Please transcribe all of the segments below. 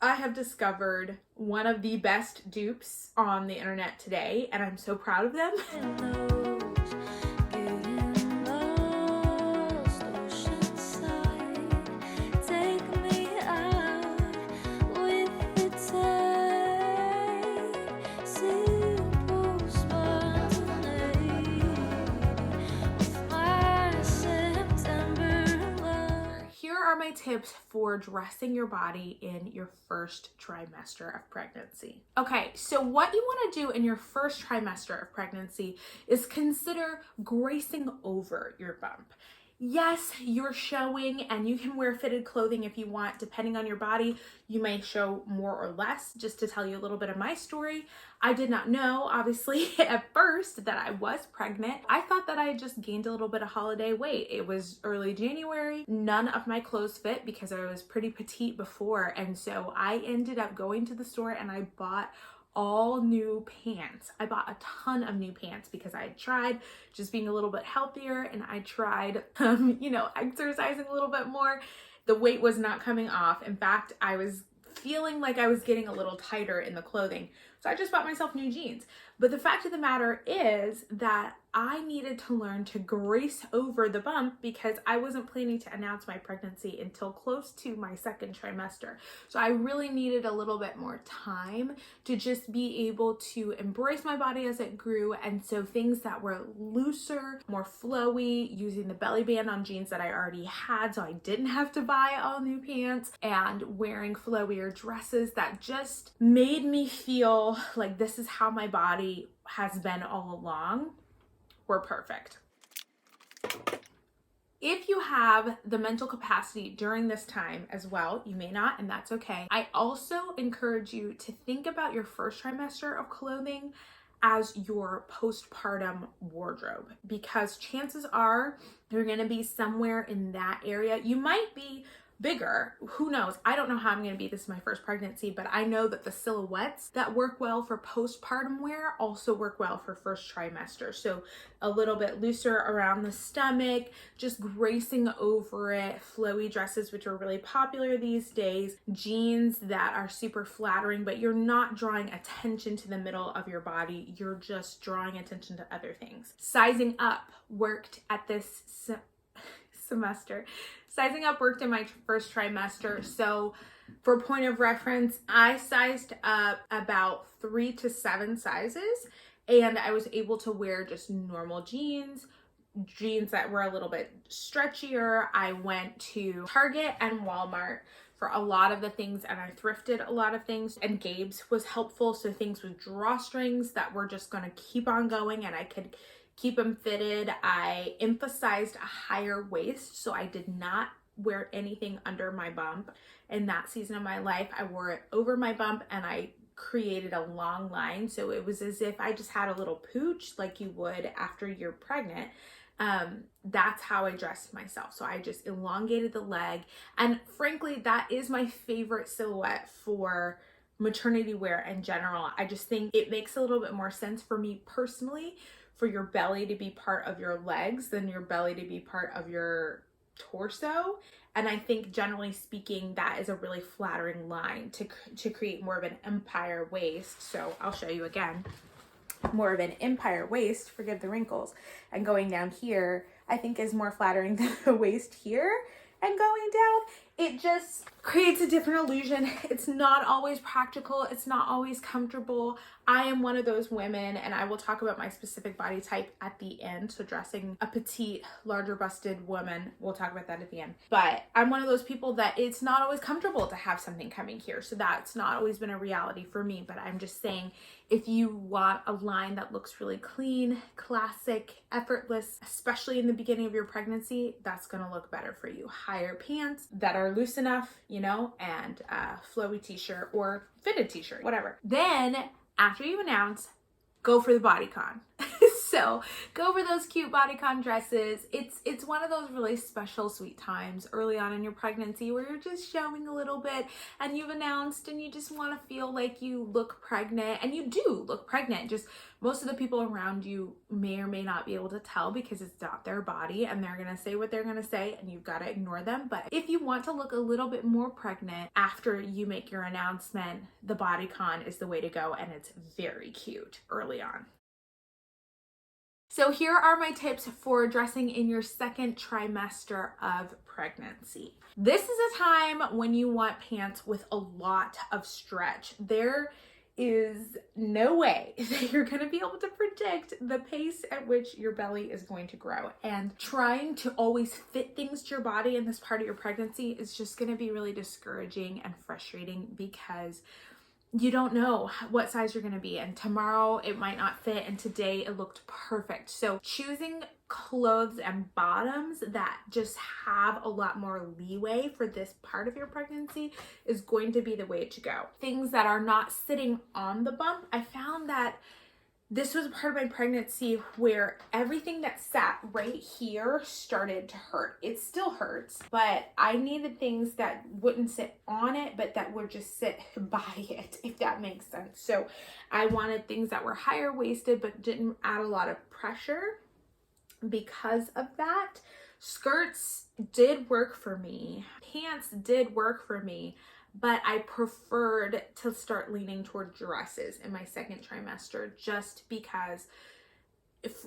I have discovered one of the best dupes on the internet today, and I'm so proud of them. My tips for dressing your body in your first trimester of pregnancy. Okay, so what you want to do in your first trimester of pregnancy is consider gracing over your bump. Yes, you're showing, and you can wear fitted clothing if you want, depending on your body. You may show more or less. Just to tell you a little bit of my story, I did not know, obviously, at first that I was pregnant. I thought that I had just gained a little bit of holiday weight. It was early January. None of my clothes fit because I was pretty petite before. And so I ended up going to the store and I bought all new pants. I bought a ton of new pants because I had tried just being a little bit healthier, and I tried, exercising a little bit more. The weight was not coming off. In fact, I was feeling like I was getting a little tighter in the clothing. So I just bought myself new jeans. But the fact of the matter is that I needed to learn to grace over the bump because I wasn't planning to announce my pregnancy until close to my second trimester. So I really needed a little bit more time to just be able to embrace my body as it grew. And so things that were looser, more flowy, using the belly band on jeans that I already had so I didn't have to buy all new pants, and wearing flowier dresses that just made me feel like this is how my body has been all along, were perfect. If you have the mental capacity during this time as well, you may not, and that's okay. I also encourage you to think about your first trimester of clothing as your postpartum wardrobe, because chances are you're going to be somewhere in that area. You might be bigger, who knows? I don't know how I'm going to be. This is my first pregnancy, but I know that the silhouettes that work well for postpartum wear also work well for first trimester. So a little bit looser around the stomach, just gracing over it, flowy dresses, which are really popular these days, jeans that are super flattering, but you're not drawing attention to the middle of your body. You're just drawing attention to other things. Sizing up worked at this semester. Sizing up worked in my first trimester. So for point of reference, I sized up about 3 to 7 sizes, and I was able to wear just normal jeans that were a little bit stretchier. I went to Target and Walmart for a lot of the things, and I thrifted a lot of things, and Gabe's was helpful. So things with drawstrings that were just going to keep on going and I could keep them fitted. I emphasized a higher waist, so I did not wear anything under my bump. In that season of my life, I wore it over my bump and I created a long line. So it was as if I just had a little pooch like you would after you're pregnant. That's how I dressed myself. So I just elongated the leg. And frankly, that is my favorite silhouette for maternity wear in general. I just think it makes a little bit more sense for me personally for your belly to be part of your legs than your belly to be part of your torso. And I think generally speaking, that is a really flattering line to create more of an empire waist. So I'll show you again. More of an empire waist, forgive the wrinkles, and going down here, I think is more flattering than the waist here. And going down, it just creates a different illusion. It's not always practical. It's not always comfortable. I am one of those women, and I will talk about my specific body type at the end. So dressing a petite, larger busted woman, we'll talk about that at the end. But I'm one of those people that it's not always comfortable to have something coming here. So that's not always been a reality for me. But I'm just saying, if you want a line that looks really clean, classic, effortless, especially in the beginning of your pregnancy, that's gonna look better for you. Higher pants that are loose enough, and a flowy t-shirt or fitted t-shirt, whatever. Then after you announce, go for the bodycon. So go for those cute bodycon dresses. It's one of those really special, sweet times early on in your pregnancy where you're just showing a little bit and you've announced and you just want to feel like you look pregnant, and you do look pregnant. Just most of the people around you may or may not be able to tell because it's not their body and they're going to say what they're going to say and you've got to ignore them. But if you want to look a little bit more pregnant after you make your announcement, the bodycon is the way to go, and it's very cute early on. So here are my tips for dressing in your second trimester of pregnancy. This is a time when you want pants with a lot of stretch. There is no way that you're going to be able to predict the pace at which your belly is going to grow. And trying to always fit things to your body in this part of your pregnancy is just going to be really discouraging and frustrating because you don't know what size you're going to be, and tomorrow it might not fit, and today it looked perfect. So choosing clothes and bottoms that just have a lot more leeway for this part of your pregnancy is going to be the way to go. Things that are not sitting on the bump. I found that this was a part of my pregnancy where everything that sat right here started to hurt. It still hurts, but I needed things that wouldn't sit on it, but that would just sit by it, if that makes sense. So I wanted things that were higher waisted, but didn't add a lot of pressure. Because of that, skirts did work for me. Pants did work for me. But I preferred to start leaning toward dresses in my second trimester just because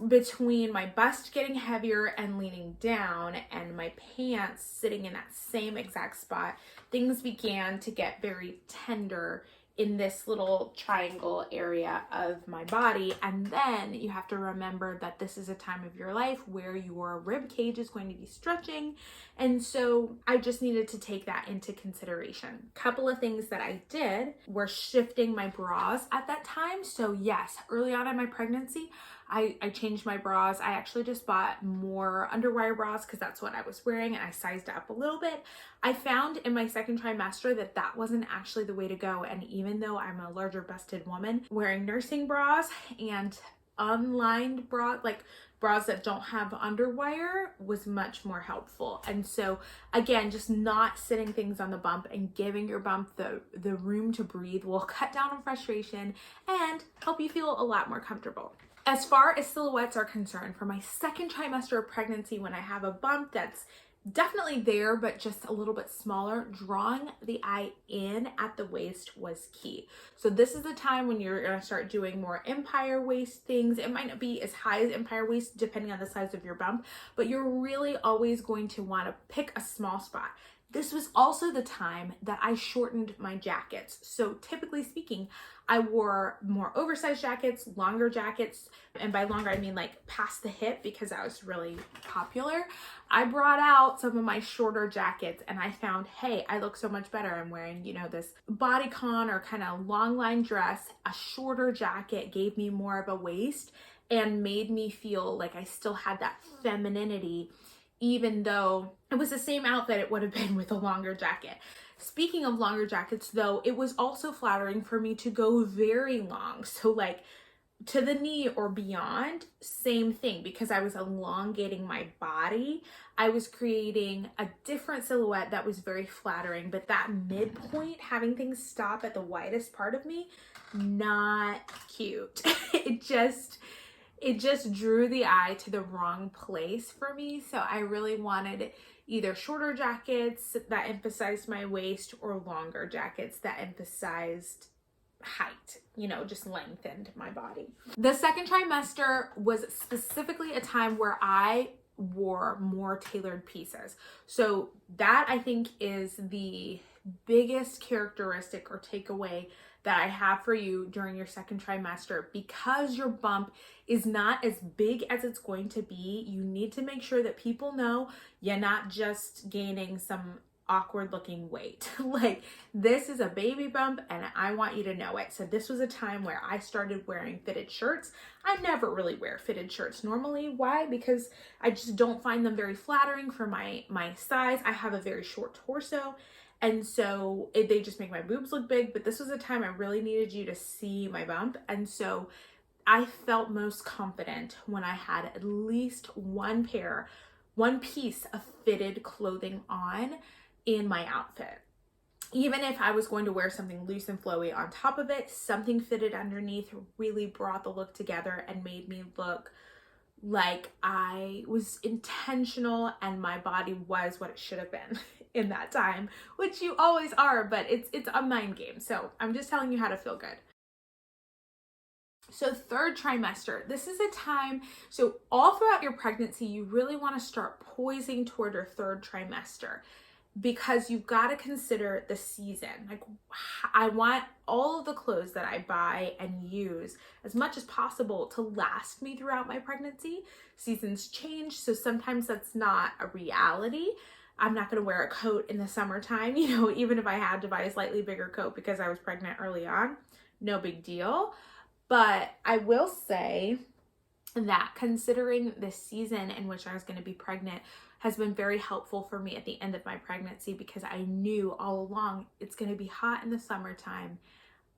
between my bust getting heavier and leaning down and my pants sitting in that same exact spot, things began to get very tender in this little triangle area of my body. And then you have to remember that this is a time of your life where your rib cage is going to be stretching. And so I just needed to take that into consideration. Couple of things that I did were shifting my bras at that time. So yes, early on in my pregnancy, I changed my bras. I actually just bought more underwire bras because that's what I was wearing, and I sized up a little bit. I found in my second trimester that that wasn't actually the way to go. And even though I'm a larger busted woman, wearing nursing bras and unlined bras, like bras that don't have underwire, was much more helpful. And so again, just not sitting things on the bump and giving your bump the room to breathe will cut down on frustration and help you feel a lot more comfortable. As far as silhouettes are concerned, for my second trimester of pregnancy, when I have a bump that's definitely there, but just a little bit smaller, drawing the eye in at the waist was key. So this is the time when you're gonna start doing more empire waist things. It might not be as high as empire waist depending on the size of your bump, but you're really always going to wanna pick a small spot. This was also the time that I shortened my jackets. So typically speaking, I wore more oversized jackets, longer jackets, and by longer I mean like past the hip because that was really popular. I brought out some of my shorter jackets and I found, hey, I look so much better. I'm wearing, you know, this bodycon or kind of long line dress. A shorter jacket gave me more of a waist and made me feel like I still had that femininity, even though it was the same outfit it would have been with a longer jacket. Speaking of longer jackets though, it was also flattering for me to go very long. So like to the knee or beyond, same thing, because I was elongating my body. I was creating a different silhouette that was very flattering, but that midpoint, having things stop at the widest part of me, not cute. It just drew the eye to the wrong place for me. So I really wanted either shorter jackets that emphasized my waist or longer jackets that emphasized height, you know, just lengthened my body. The second trimester was specifically a time where I wore more tailored pieces. So that I think is the biggest characteristic or takeaway that I have for you during your second trimester. Because your bump is not as big as it's going to be, you need to make sure that people know you're not just gaining some awkward looking weight. Like, this is a baby bump and I want you to know it. So this was a time where I started wearing fitted shirts. I never really wear fitted shirts normally. Why? Because I just don't find them very flattering for my size. I have a very short torso. And so they just make my boobs look big, but this was a time I really needed you to see my bump. And so I felt most confident when I had at least one piece of fitted clothing on in my outfit. Even if I was going to wear something loose and flowy on top of it, something fitted underneath really brought the look together and made me look like I was intentional and my body was what it should have been in that time, which you always are, but it's a mind game. So I'm just telling you how to feel good. So third trimester, this is a time, so all throughout your pregnancy, you really want to start poising toward your third trimester, because you've got to consider the season. Like, I want all of the clothes that I buy and use as much as possible to last me throughout my pregnancy. Seasons change, so sometimes that's not a reality. I'm not going to wear a coat in the summertime, you know, even if I had to buy a slightly bigger coat because I was pregnant early on, no big deal. But I will say that considering the season in which I was going to be pregnant has been very helpful for me at the end of my pregnancy, because I knew all along it's going to be hot in the summertime.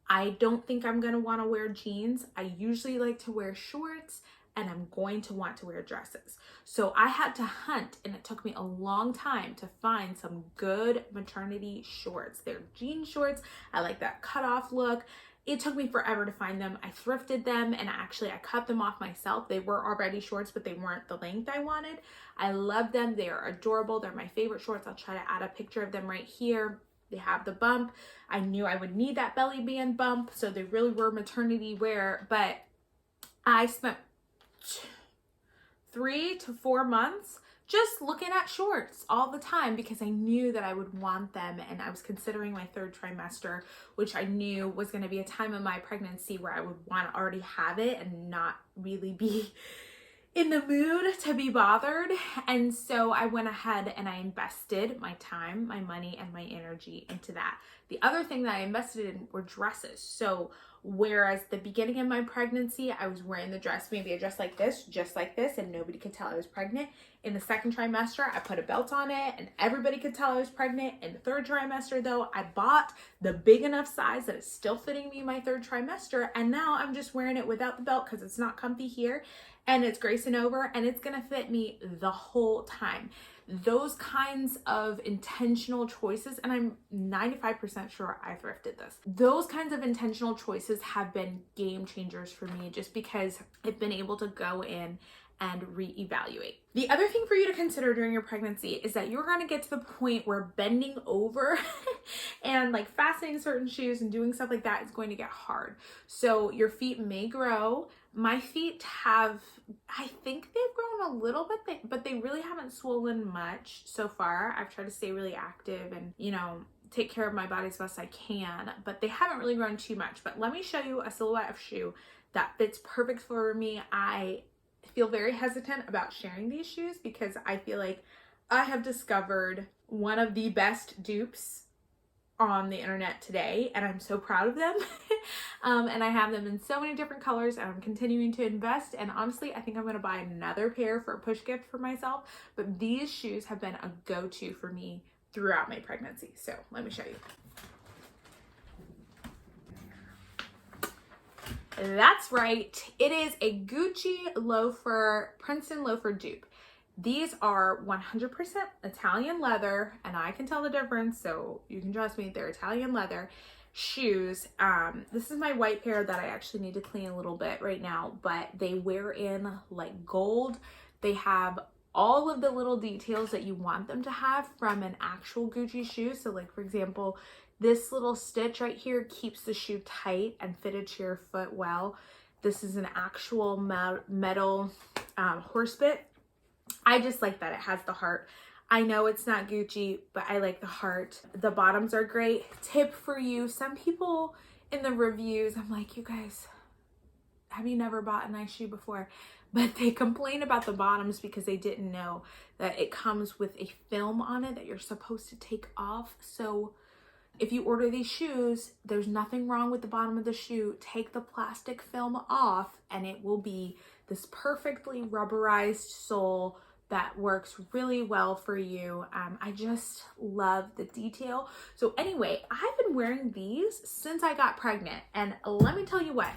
I don't think I'm going to want to wear jeans. I usually like to wear shorts, and I'm going to want to wear dresses. So I had to hunt, and it took me a long time to find some good maternity shorts. They're jean shorts. I like that cutoff look. It took me forever to find them. I thrifted them, and actually I cut them off myself. They were already shorts, but they weren't the length I wanted. I love them. They are adorable. They're my favorite shorts. I'll try to add a picture of them right here. They have the bump. I knew I would need that belly band bump, so they really were maternity wear, but I spent 3 to 4 months just looking at shorts all the time, because I knew that I would want them, and I was considering my third trimester, which I knew was going to be a time in my pregnancy where I would want to already have it and not really be in the mood to be bothered. And so I went ahead and I invested my time, my money, and my energy into that. The other thing that I invested in were dresses. So whereas the beginning of my pregnancy, I was wearing the dress, maybe a dress like this, just like this, and nobody could tell I was pregnant. In the second trimester, I put a belt on it and everybody could tell I was pregnant. In the third trimester though, I bought the big enough size that it's still fitting me my third trimester. And now I'm just wearing it without the belt because it's not comfy here, and it's gracing over, and it's gonna fit me the whole time. Those kinds of intentional choices, and I'm 95% sure I thrifted this. Those kinds of intentional choices have been game changers for me, just because I've been able to go in and reevaluate. The other thing for you to consider during your pregnancy is that you're going to get to the point where bending over and like fastening certain shoes and doing stuff like that is going to get hard. So your feet may grow. My feet have, I think they've grown a little bit, but they really haven't swollen much so far. I've tried to stay really active and, you know, take care of my body as best I can, but they haven't really grown too much. But let me show you a silhouette of shoe that fits perfect for me. I feel very hesitant about sharing these shoes because I feel like I have discovered one of the best dupes on the internet today, and I'm so proud of them. And I have them in so many different colors, and I'm continuing to invest, and honestly I think I'm going to buy another pair for a push gift for myself. But these shoes have been a go-to for me throughout my pregnancy. So let me show you. That's right, it is a Gucci loafer, Princeton loafer dupe. These are 100% Italian leather, and I can tell the difference, so you can trust me, they're Italian leather shoes. This is my white pair that I actually need to clean a little bit right now, but they wear in like gold. They have all of the little details that you want them to have from an actual Gucci shoe. So like, for example, this little stitch right here keeps the shoe tight and fitted to your foot well. This is an actual metal horse bit. I just like that it has the heart. I know it's not Gucci, but I like the heart. The bottoms are great. Tip for you, some people in the reviews, I'm like, you guys, have you never bought a nice shoe before? But they complain about the bottoms because they didn't know that it comes with a film on it that you're supposed to take off. So if you order these shoes, there's nothing wrong with the bottom of the shoe. Take the plastic film off and it will be this perfectly rubberized sole that works really well for you. I just love the detail. So anyway, I've been wearing these since I got pregnant, and let me tell you what,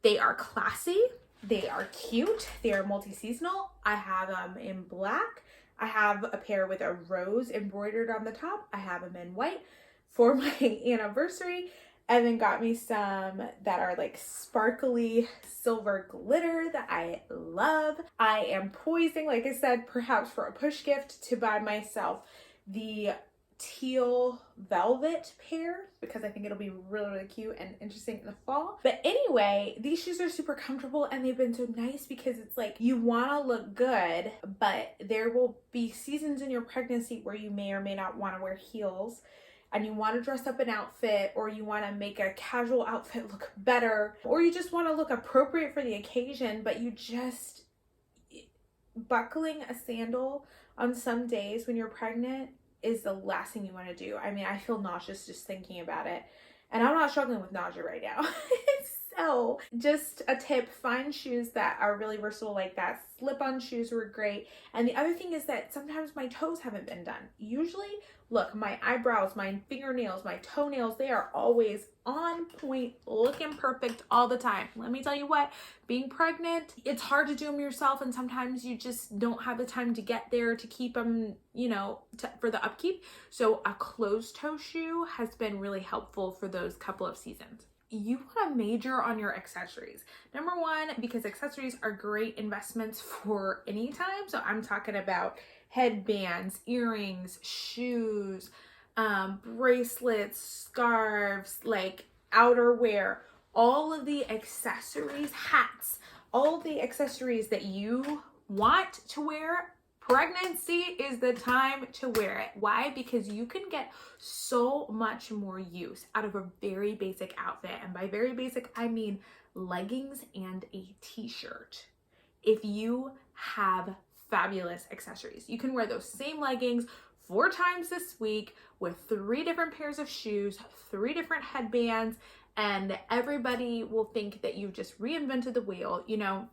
They are classy, they are cute, they are multi-seasonal. I have them in black. I have a pair with a rose embroidered on the top. I have them in white for my anniversary. And then got me some that are like sparkly silver glitter that I love. I am poising, like I said, perhaps for a push gift to buy myself the teal velvet pair because I think it'll be really, really cute and interesting in the fall. But anyway, these shoes are super comfortable and they've been so nice because it's like you want to look good, but there will be seasons in your pregnancy where you may or may not want to wear heels and you want to dress up an outfit, or you want to make a casual outfit look better, or you just want to look appropriate for the occasion, but you just, buckling a sandal on some days when you're pregnant is the last thing you want to do. I mean, I feel nauseous just thinking about it, and I'm not struggling with nausea right now. So just a tip, find shoes that are really versatile like that. Slip-on shoes were great. And the other thing is that sometimes my toes haven't been done. Usually, look, my eyebrows, my fingernails, my toenails, they are always on point, looking perfect all the time. Let me tell you what, being pregnant, it's hard to do them yourself, and sometimes you just don't have the time to get there to keep them, you know, for the upkeep. So a closed toe shoe has been really helpful for those couple of seasons. You want to major on your accessories. Number one, because accessories are great investments for any time. So I'm talking about headbands, earrings, shoes, bracelets, scarves, like outerwear, all of the accessories, hats, all the accessories that you want to wear. Pregnancy is the time to wear it. Why? Because you can get so much more use out of a very basic outfit. And by very basic, I mean leggings and a t-shirt. If you have fabulous accessories, you can wear those same leggings 4 times this week with 3 different pairs of shoes, 3 different headbands, and everybody will think that you've just reinvented the wheel. You know,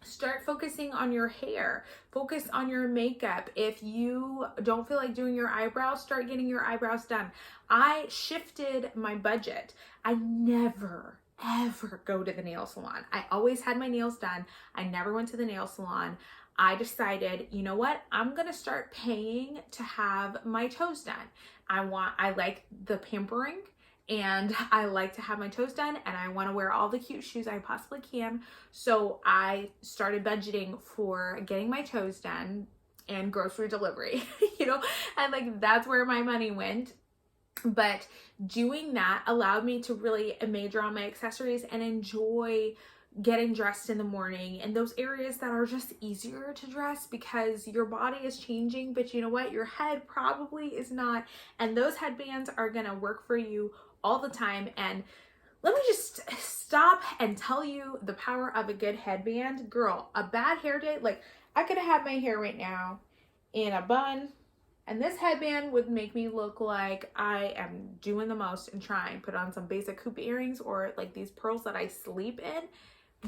start focusing on your hair, focus on your makeup. If you don't feel like doing your eyebrows, start getting your eyebrows done. I shifted my budget. I never, ever go to the nail salon. I always had my nails done. I never went to the nail salon. I decided, you know what? I'm going to start paying to have my toes done. I like the pampering, and I like to have my toes done, and I want to wear all the cute shoes I possibly can. So I started budgeting for getting my toes done and grocery delivery, you know, and like that's where my money went. But doing that allowed me to really major on my accessories and enjoy getting dressed in the morning in those areas that are just easier to dress because your body is changing, but you know what? Your head probably is not. And those headbands are going to work for you all the time. And let me just stop and tell you the power of a good headband. Girl, a bad hair day, like I could have had my hair right now in a bun, and this headband would make me look like I am doing the most and trying. Put on some basic hoop earrings or like these pearls that I sleep in.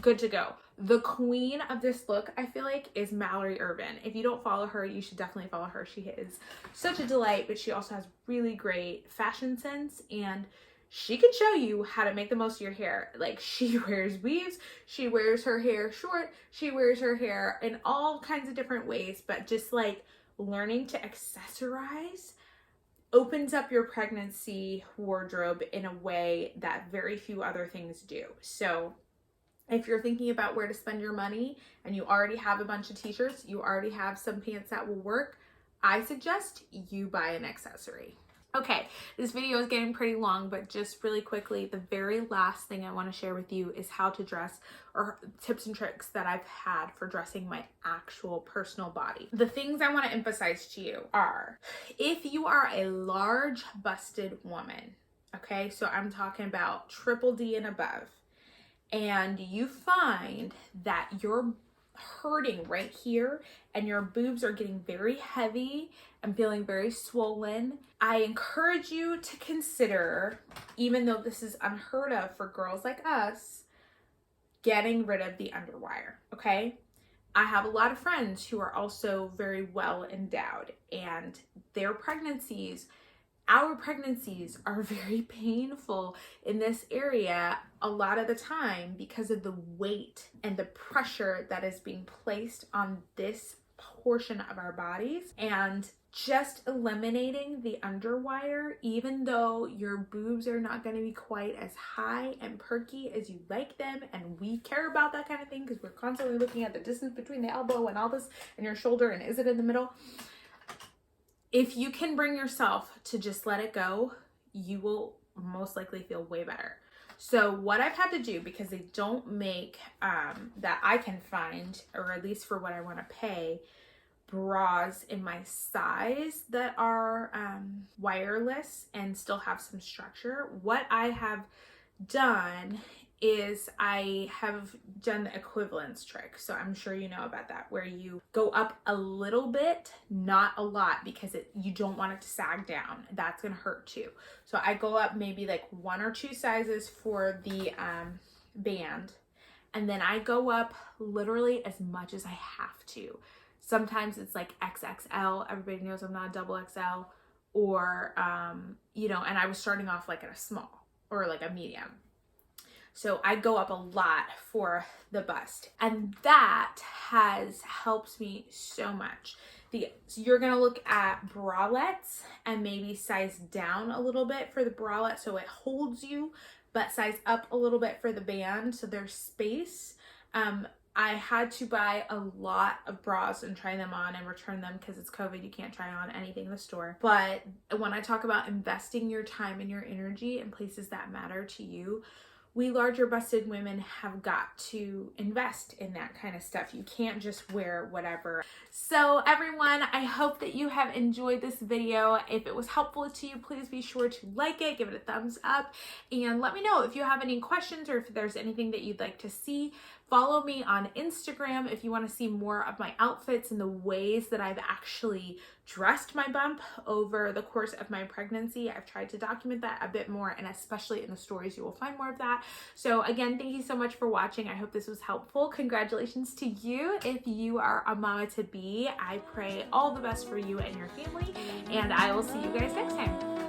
Good to go. The queen of this look, I feel like, is Mallory Irvin. If you don't follow her, you should definitely follow her. She is such a delight, but she also has really great fashion sense, and she can show you how to make the most of your hair. Like, she wears weaves, she wears her hair short, she wears her hair in all kinds of different ways, but just like learning to accessorize opens up your pregnancy wardrobe in a way that very few other things do. So if you're thinking about where to spend your money and you already have a bunch of t-shirts, you already have some pants that will work, I suggest you buy an accessory. Okay, this video is getting pretty long, but just really quickly, the very last thing I want to share with you is how to dress, or tips and tricks that I've had for dressing my actual personal body. The things I want to emphasize to you are, if you are a large busted woman, okay, so I'm talking about triple D and above, and you find that you're hurting right here and your boobs are getting very heavy and feeling very swollen, I encourage you to consider, even though this is unheard of for girls like us, getting rid of the underwire, okay? I have a lot of friends who are also very well endowed, and their pregnancies our pregnancies are very painful in this area a lot of the time because of the weight and the pressure that is being placed on this portion of our bodies. And just eliminating the underwire, even though your boobs are not going to be quite as high and perky as you like them, and we care about that kind of thing because we're constantly looking at the distance between the elbow and all this and your shoulder, and is it in the middle? If you can bring yourself to just let it go, you will most likely feel way better. So what I've had to do, because they don't make, that I can find, or at least for what I want to pay, bras in my size that are wireless and still have some structure. What I have done is I have done the equivalence trick. So I'm sure you know about that, where you go up a little bit, not a lot, because you don't want it to sag down. That's gonna hurt too. So I go up maybe like 1 or 2 sizes for the band, and then I go up literally as much as I have to. Sometimes it's like XXL. Everybody knows I'm not a double XL, or you know, and I was starting off like at a small or like a medium. So I go up a lot for the bust, and that has helped me so much. So you're gonna look at bralettes and maybe size down a little bit for the bralette so it holds you, but size up a little bit for the band so there's space. I had to buy a lot of bras and try them on and return them because it's COVID. You can't try on anything in the store. But when I talk about investing your time and your energy in places that matter to you, we larger busted women have got to invest in that kind of stuff. You can't just wear whatever. So everyone, I hope that you have enjoyed this video. If it was helpful to you, please be sure to like it, give it a thumbs up, and let me know if you have any questions or if there's anything that you'd like to see. Follow me on Instagram if you want to see more of my outfits and the ways that I've actually dressed my bump over the course of my pregnancy. I've tried to document that a bit more, and especially in the stories, you will find more of that. So again, thank you so much for watching. I hope this was helpful. Congratulations to you if you are a mama to be. I pray all the best for you and your family, and I will see you guys next time.